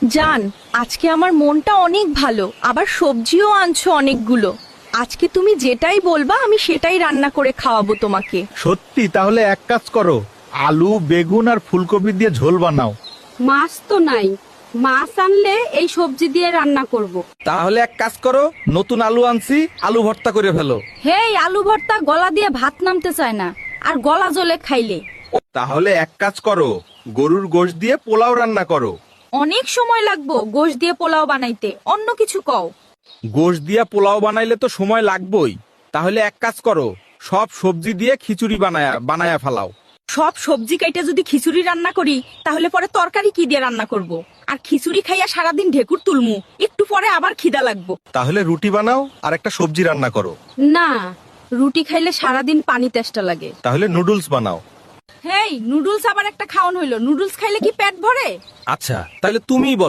জান, আজকে আমার মনটা অনেক ভালো, আবার সবজিও আনছো অনেকগুলো। আজকে তুমি যেটাই বলবা আমি সেটাই রান্না করে খাওয়াবো তোমাকে। সত্যি? তাহলে এক কাজ করো, আলু বেগুন আর ফুলকপি দিয়ে ঝোল বানাও। মাছ তো নাই, মাছ আনলে এই সবজি দিয়ে রান্না করব। তাহলে এক কাজ করো, নতুন আলু আনছি, আলু ভর্তা করে ফেলো। হেই, আলু ভর্তা গলা দিয়ে ভাত নামতে চায় না, আর গলা জ্বলে খাইলে। তাহলে এক কাজ করো, গরুর গোশত দিয়ে পোলাও রান্না করো। অনেক সময় লাগবো গোশ দিয়ে পোলাও বানাইতে, অন্য কিছু কও। গোশত দিয়া পোলাও বানাইলে তো সময় লাগবেই। তাহলে এক কাজ করো, সব সবজি দিয়ে খিচুড়ি বানায়া ফেলাও। সব সবজি কাইটা যদি খিচুড়ি রান্না করি, তাহলে পরে তরকারি কি দিয়ে রান্না করব? আর খিচুড়ি খাইয়া সারাদিন ঢেকুর তুলমু, একটু পরে আবার খিদা লাগবো। তাহলে রুটি বানাও আর একটা সবজি রান্না করো। না, রুটি খাইলে সারাদিন পানি তেষ্টা লাগে। তাহলে নুডলস বানাও। হেই, নুডলস আবার একটা খাওন হইলো, নুডলস খাইলে কি পেট ভরে? আচ্ছা, তাহলে তুমিই বলো।